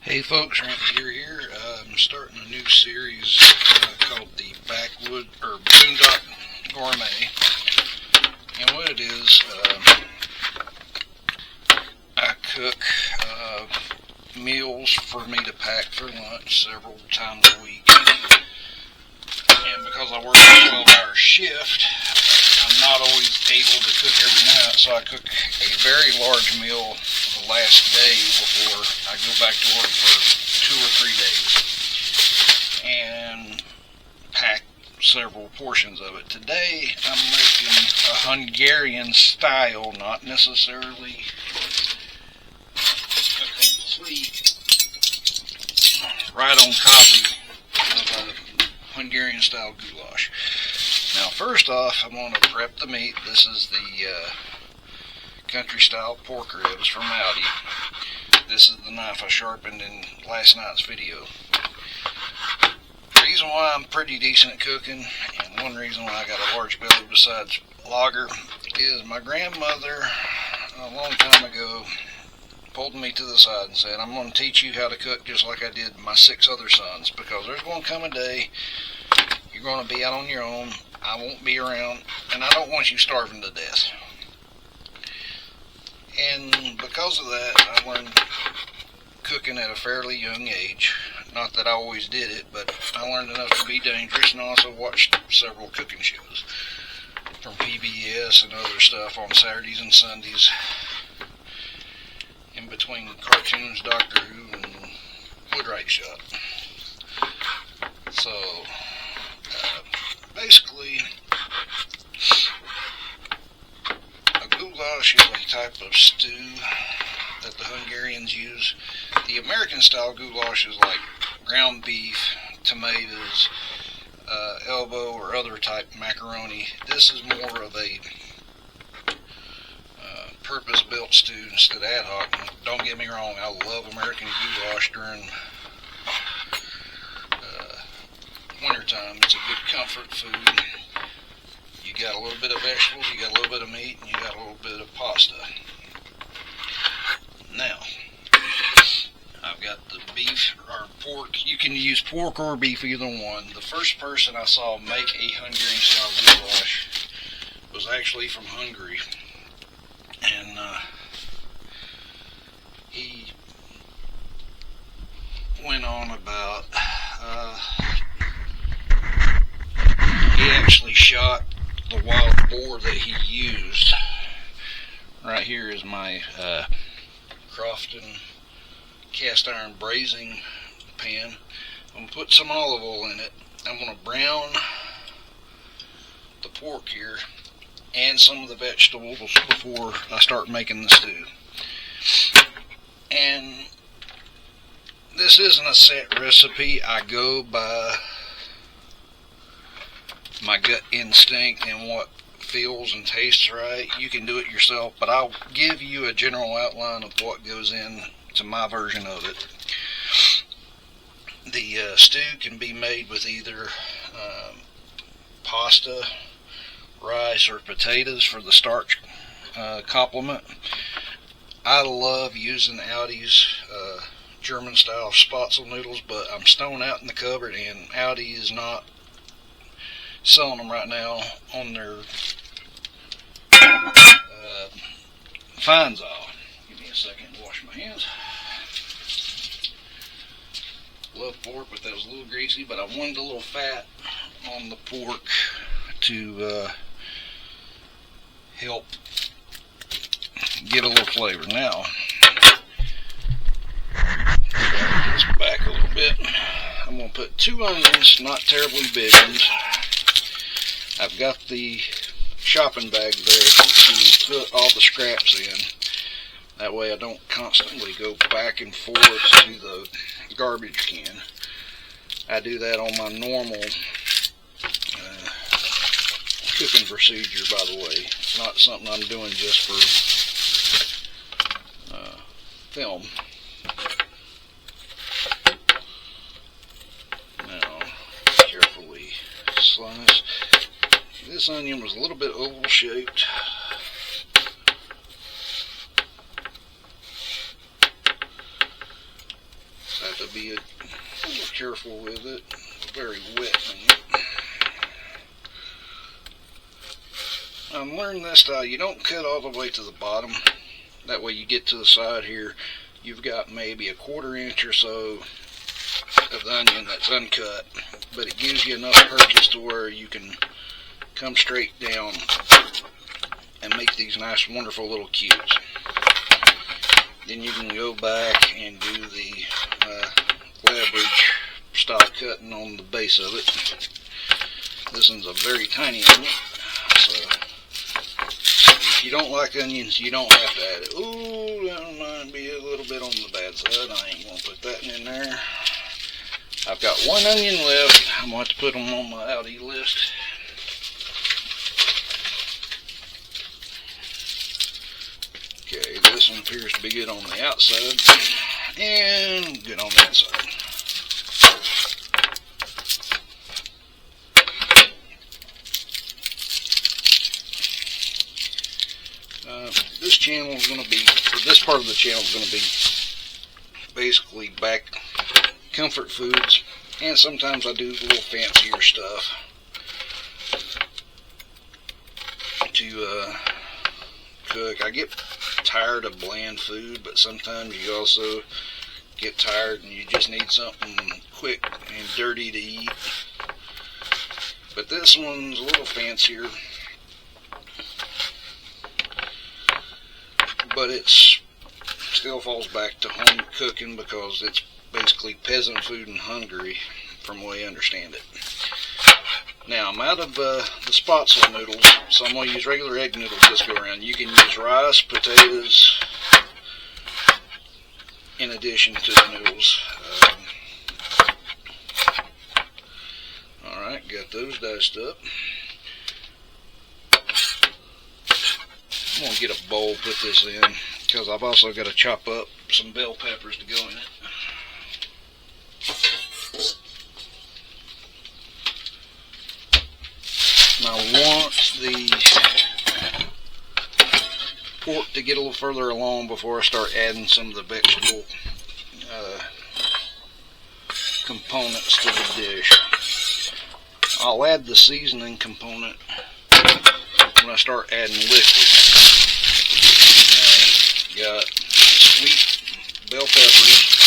Hey folks, Ramsey here. I'm starting a new series called the Backwood or Boondock Gourmet, and what it is, I cook meals for me to pack for lunch several times a week, and because I work a 12-hour shift, I'm not always able to cook every night, so I cook a very large meal the last day before I go back to work for 2 or 3 days and pack several portions of it. Today I'm making a Hungarian style, not necessarily a complete right on copy of a Hungarian style goulash. Now first off, I'm going to prep the meat. This is the country style pork ribs from Aldi. This is the knife I sharpened in last night's video. The reason why I'm pretty decent at cooking, and one reason why I got a large belly besides lager, is my grandmother a long time ago pulled me to the side and said, I'm going to teach you how to cook just like I did my 6 other sons, because there's going to come a day you're going to be out on your own, I won't be around, and I don't want you starving to death. And because of that, I learned cooking at a fairly young age. Not that I always did it, but I learned enough to be dangerous, and I also watched several cooking shows from PBS and other stuff on Saturdays and Sundays, in between cartoons, Doctor Who, and Woodwright Shop. So, basically, a goulash is a type of stew that the Hungarians use. The American style goulash is like ground beef, tomatoes, elbow or other type macaroni. This is more of a purpose-built stew instead of ad hoc. Don't get me wrong, I love American goulash during wintertime. It's a good comfort food. You got a little bit of vegetables, you got a little bit of meat, and you got a little bit of pasta. Now, I've got the beef or pork. You can use pork or beef, either one. The first person I saw make a Hungarian style goulash was actually from Hungary, and he went on about he actually shot the wild boar that he used. Right here is my Crofton cast iron braising pan. I'm going to put some olive oil in it. I'm going to brown the pork here and some of the vegetables before I start making the stew. And this isn't a set recipe. I go by my gut instinct and what feels and tastes right. You can do it yourself, but I'll give you a general outline of what goes into my version of it. The stew can be made with either pasta, rice, or potatoes for the starch complement. I love using Aldi's German style spatzel noodles, but I'm stone out in the cupboard, and Aldi is not selling them right now on their Finds all. Give me a second to wash my hands. Love pork, but that was a little greasy, but I wanted a little fat on the pork to help get a little flavor. Now, this back a little bit. I'm going to put 2 onions, not terribly big ones. I've got the shopping bag there to put all the scraps in. That way I don't constantly go back and forth to the garbage can. I do that on my normal cooking procedure, by the way. It's not something I'm doing just for film. Now, carefully slice. This onion was a little bit oval shaped. to be a little careful with it. Very wet onion. I'm learning this style. You don't cut all the way to the bottom. That way you get to the side here, you've got maybe a 1/4 inch or so of the onion that's uncut, but it gives you enough purchase to where you can come straight down and make these nice, wonderful little cubes. Then you can go back and do the leverage style cutting on the base of it. This one's a very tiny onion, so if you don't like onions, you don't have to add it. Ooh, that might be a little bit on the bad side. I ain't gonna put that in there. I've got 1 onion left. I'm going to have to put them on my outie list. Okay, this one appears to be good on the outside and good on the inside. This channel is going to be, or this part of the channel is going to be basically back comfort foods, and sometimes I do a little fancier stuff to cook. I get tired of bland food, but sometimes you also get tired and you just need something quick and dirty to eat. But this one's a little fancier, but it still falls back to home cooking because it's basically peasant food in Hungary, from the way I understand it. Now, I'm out of the spatzel noodles, so I'm going to use regular egg noodles this go around. You can use rice, potatoes, in addition to the noodles. Alright, got those diced up. I'm going to get a bowl, put this in, because I've also got to chop up some bell peppers to go in it. Now, I want the pork to get a little further along before I start adding some of the vegetable components to the dish. I'll add the seasoning component when I start adding liquid. Got sweet bell peppers.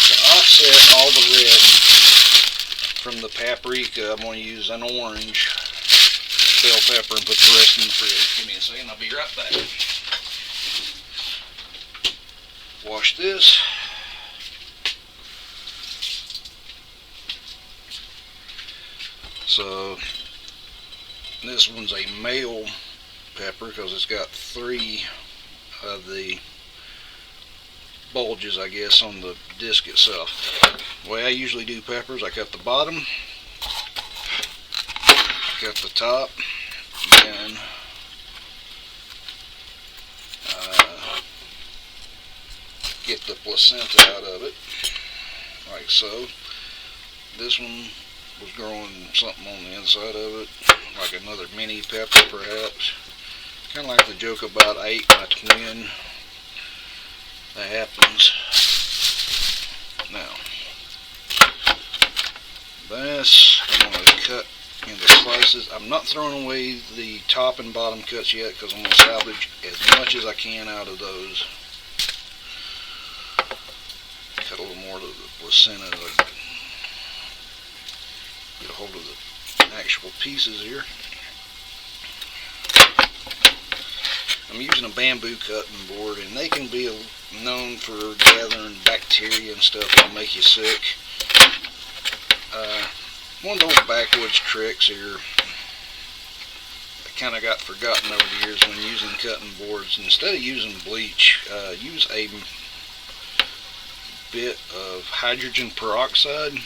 To offset all the red from the paprika, I'm going to use an orange bell pepper and put the rest in the fridge. Give me a second, I'll be right back. Wash this. So this one's a male pepper because it's got 3 of the bulges, I guess, on the disc itself. The way I usually do peppers, I cut the bottom, cut the top, and get the placenta out of it, like so. This one was growing something on the inside of it, like another mini pepper perhaps. Kind of like the joke about I ate my twin. That happens. Now, this I'm going to cut into slices. I'm not throwing away the top and bottom cuts yet because I'm going to salvage as much as I can out of those. Cut a little more of the placenta to get a hold of the actual pieces here. I'm using a bamboo cutting board, and they can be known for gathering bacteria and stuff that'll make you sick. One of those backwoods tricks here that kind of got forgotten over the years when using cutting boards, instead of using bleach, use a bit of hydrogen peroxide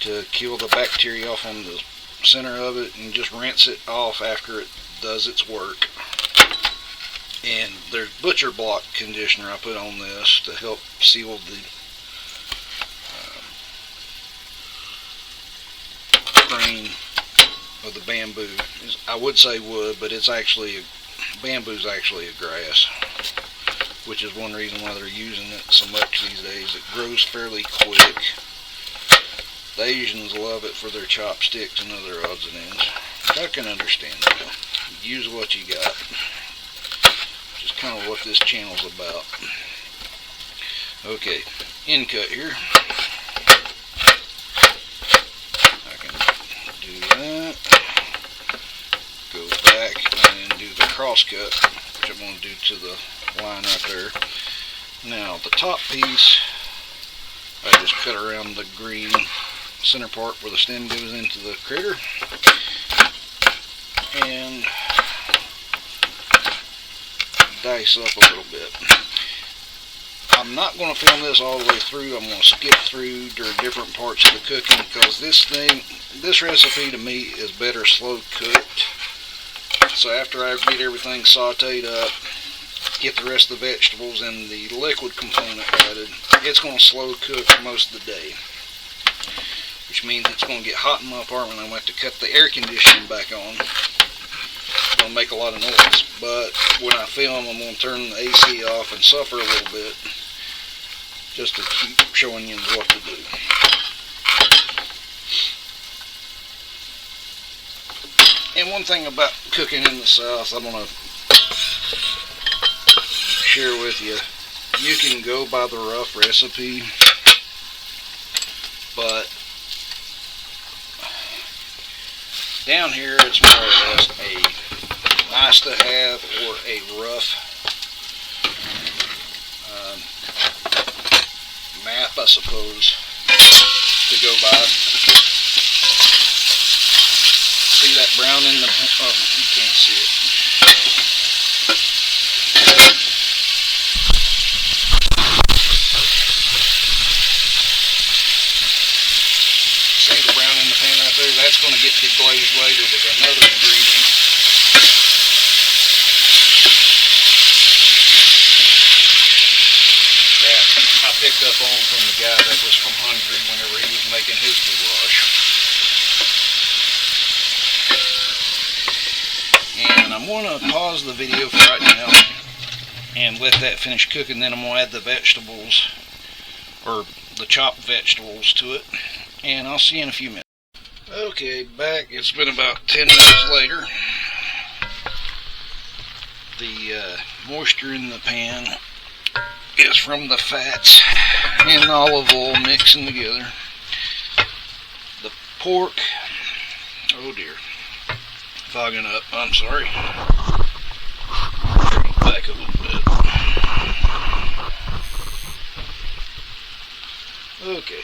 to kill the bacteria off on the center of it, and just rinse it off after it does its work. And there's butcher block conditioner I put on this to help seal the grain of the bamboo. I would say wood, but it's actually bamboo's actually a grass. which is one reason why they're using it so much these days. It grows fairly quick. The Asians love it for their chopsticks and other odds and ends. I can understand that. Use what you got. Which is kind of what this channel's about. Okay, end cut here. I can do that. Go back and do the cross cut, which I'm going to do to the line right there. Now the top piece, I just cut around the green center part where the stem goes into the critter, and dice up a little bit. I'm not going to film this all the way through. I'm going to skip through during different parts of the cooking, because this recipe to me is better slow cooked. So after I get everything sauteed up, get the rest of the vegetables and the liquid component added, it's going to slow cook most of the day. Which means it's going to get hot in my apartment. I'm going to have to cut the air conditioning back on. It's going to make a lot of noise. But when I film, I'm going to turn the AC off and suffer a little bit, just to keep showing you what to do. And one thing about cooking in the South, I'm going to share with you. You can go by the rough recipe, but down here it's more or less a nice to have or a rough map, I suppose, to go by. See that brown in the, oh, you can't see it. See the brown in the pan right there? That's going to get deglazed later with another ingredient. That I picked up on from the guy that was from Hungary whenever he was making his goulash. And I'm going to pause the video for right now and let that finish cooking. Then I'm going to add the vegetables, or the chopped vegetables, to it. And I'll see you in a few minutes. Okay, back. It's been about 10 minutes later. The moisture in the pan is from the fats and olive oil mixing together. The pork, oh dear, fogging up, I'm sorry. Back a little bit. Okay,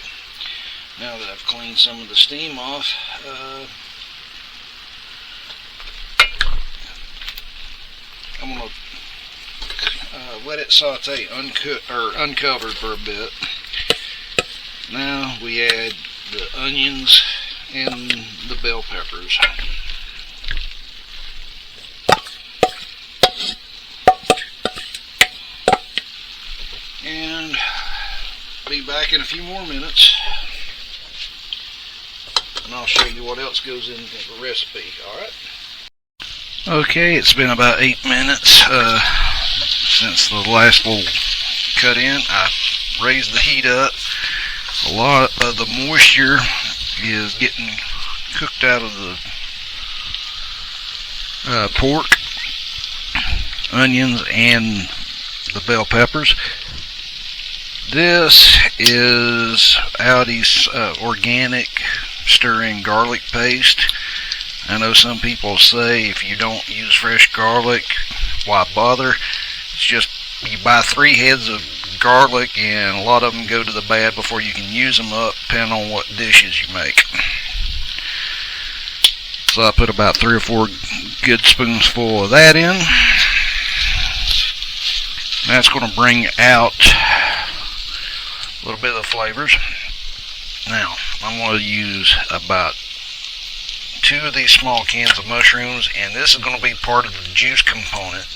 now that I've cleaned some of the steam off, I'm going to let it saute uncovered for a bit. Now we add the onions and the bell peppers. And be back in a few more minutes, and I'll show you what else goes into the recipe. Alright? Okay, it's been about 8 minutes since the last little cut in. I raised the heat up. A lot of the moisture is getting cooked out of the pork, onions, and the bell peppers. This is Audi's organic stir-in garlic paste. I know some people say if you don't use fresh garlic, why bother? It's just you buy 3 heads of garlic, and a lot of them go to the bad before you can use them up, depending on what dishes you make. So I put about 3 or 4 good spoonsful of that in. That's going to bring out a little bit of the flavors. Now, I'm going to use about 2 of these small cans of mushrooms, and this is going to be part of the juice component.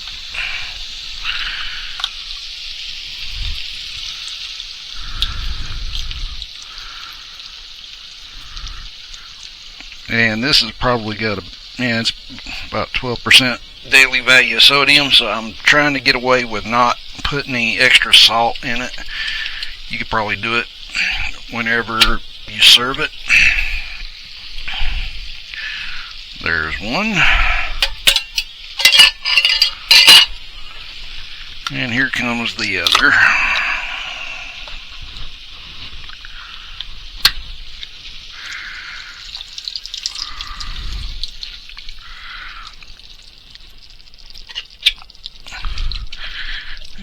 And this has probably got it's about 12% daily value of sodium, so I'm trying to get away with not put any extra salt in it. You could probably do it whenever you serve it. There's one. And here comes the other.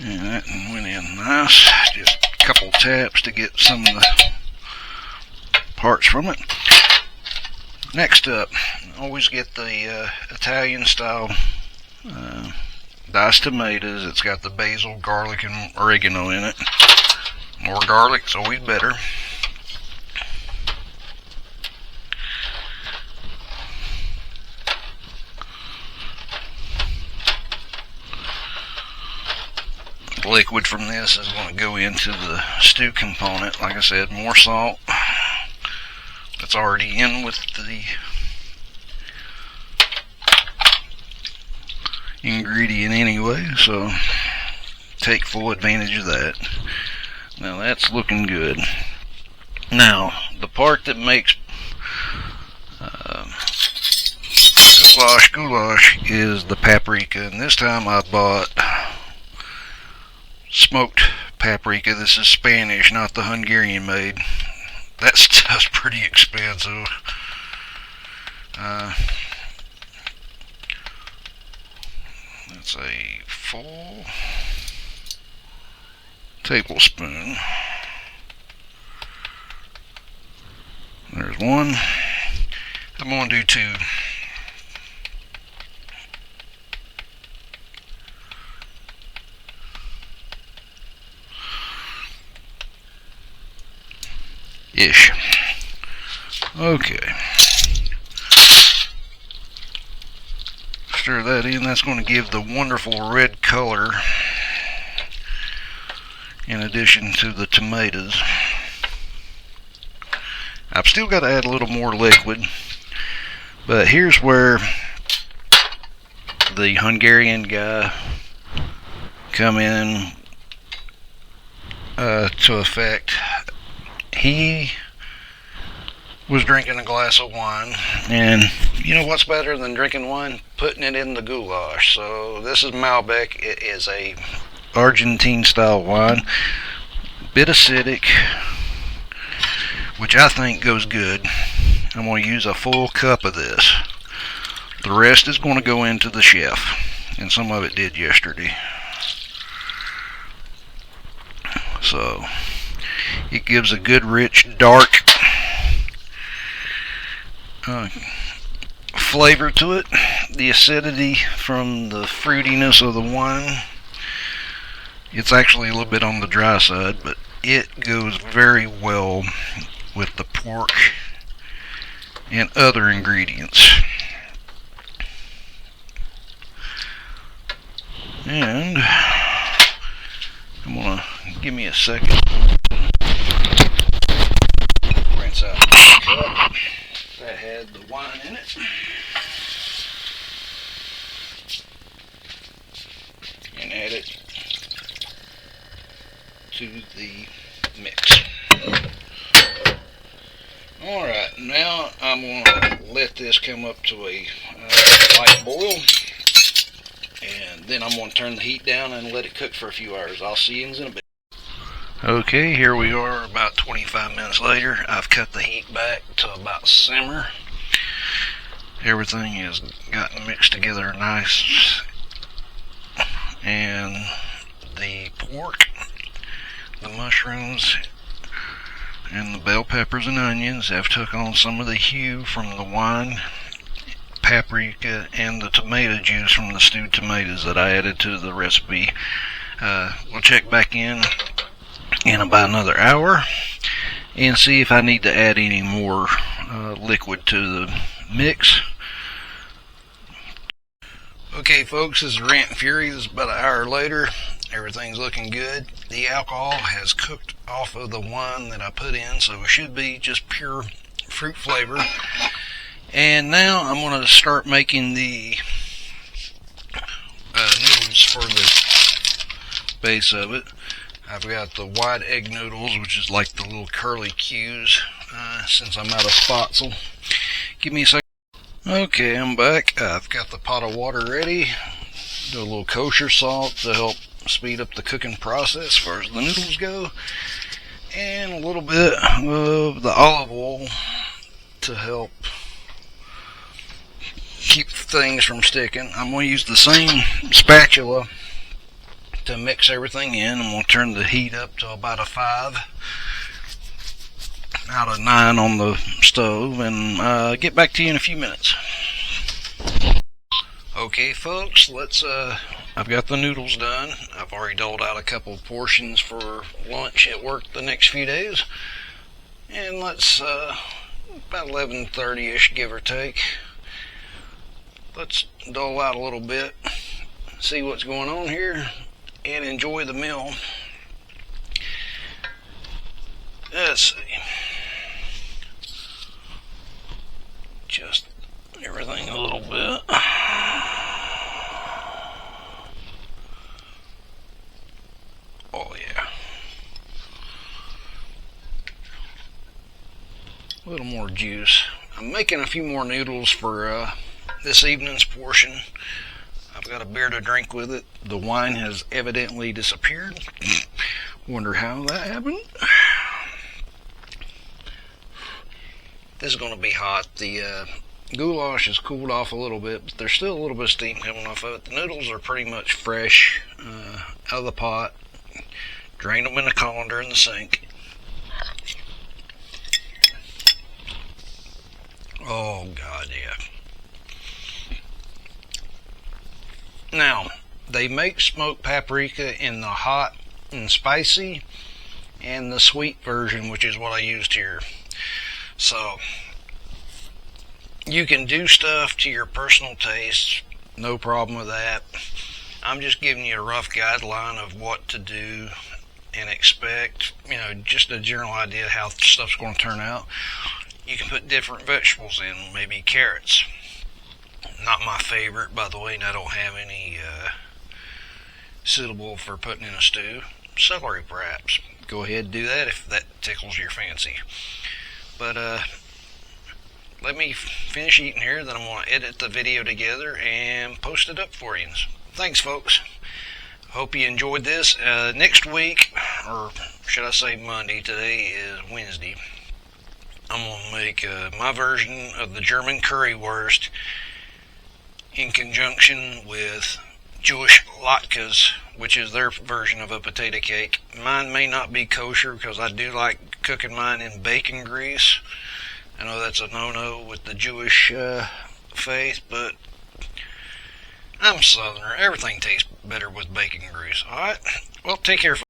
And that went in nice. Just a couple taps to get some of the parts from it. Next up, always get the Italian style diced tomatoes. It's got the basil, garlic, and oregano in it. More garlic's always better. The liquid from this is going to go into the stew component. Like I said, more salt. That's already in with the ingredient anyway, so take full advantage of that. Now that's looking good. Now the part that makes goulash is the paprika, and this time I bought smoked paprika. This is Spanish, not the Hungarian made. That stuff's pretty expensive. That's a full tablespoon. There's one. I'm going to do two. Ish. Okay. Stir that in. That's going to give the wonderful red color in addition to the tomatoes. I've still got to add a little more liquid, but here's where the Hungarian guy come in to effect. He was drinking a glass of wine, and you know what's better than drinking wine? Putting it in the goulash. So this is Malbec. It is a Argentine style wine, bit acidic, which I think goes good. I'm going to use a full cup of this. The rest is going to go into the chef, and some of it did yesterday. So it gives a good, rich, dark flavor to it. The acidity from the fruitiness of the wine. It's actually a little bit on the dry side, but it goes very well with the pork and other ingredients. And I'm gonna give me a second. Rinse out the cup that had the wine in it. And add it to the mix. Alright, now I'm going to let this come up to a light boil, and then I'm going to turn the heat down and let it cook for a few hours. I'll see you in a bit. Okay, here we are about 25 minutes later. I've cut the heat back to about simmer. Everything has gotten mixed together nice, and the pork, the mushrooms, and the bell peppers and onions have took on some of the hue from the wine, paprika, and the tomato juice from the stewed tomatoes that I added to the recipe. We'll check back in about another hour and see if I need to add any more liquid to the mix. Okay folks, this is Rant and Fury. This is about an hour later. Everything's looking good. The alcohol has cooked off of the wine that I put in, so it should be just pure fruit flavor. And now I'm going to start making the noodles for the base of it. I've got the white egg noodles, which is like the little curly Q's, since I'm out of spatzel. Give me a second. Okay, I'm back. I've got the pot of water ready. Do a little kosher salt to help speed up the cooking process as far as the noodles go. And a little bit of the olive oil to help keep things from sticking. I'm going to use the same spatula to mix everything in. I'm going to turn the heat up to about a 5 out of 9 on the stove, and get back to you in a few minutes. Okay folks, I've got the noodles done. I've already doled out a couple of portions for lunch at work the next few days. And let's, about 11:30ish, give or take. Let's dole out a little bit, see what's going on here, and enjoy the meal. Let's see. Just everything a little bit. Oh yeah. A little more juice. I'm making a few more noodles for this evening's portion. I've got a beer to drink with it. The wine has evidently disappeared. Wonder how that happened. This is going to be hot. The goulash has cooled off a little bit, but there's still a little bit of steam coming off of it. The noodles are pretty much fresh out of the pot. Drain them in the colander in the sink. Oh God, yeah. Now, they make smoked paprika in the hot and spicy and the sweet version, which is what I used here. So, you can do stuff to your personal taste, no problem with that. I'm just giving you a rough guideline of what to do and expect, just a general idea how stuff's going to turn out. You can put different vegetables in, maybe carrots. Not my favorite, by the way, and I don't have any suitable for putting in a stew. Celery, perhaps. Go ahead and do that if that tickles your fancy. But let me finish eating here, then I'm going to edit the video together and post it up for you. Thanks, folks. Hope you enjoyed this. Next week, or should I say Monday, today is Wednesday, I'm going to make my version of the German currywurst in conjunction with Jewish latkes, which is their version of a potato cake. Mine may not be kosher because I do like cooking mine in bacon grease. I know that's a no-no with the Jewish faith, but I'm Southerner. Everything tastes better with bacon grease. Alright? Well, take care.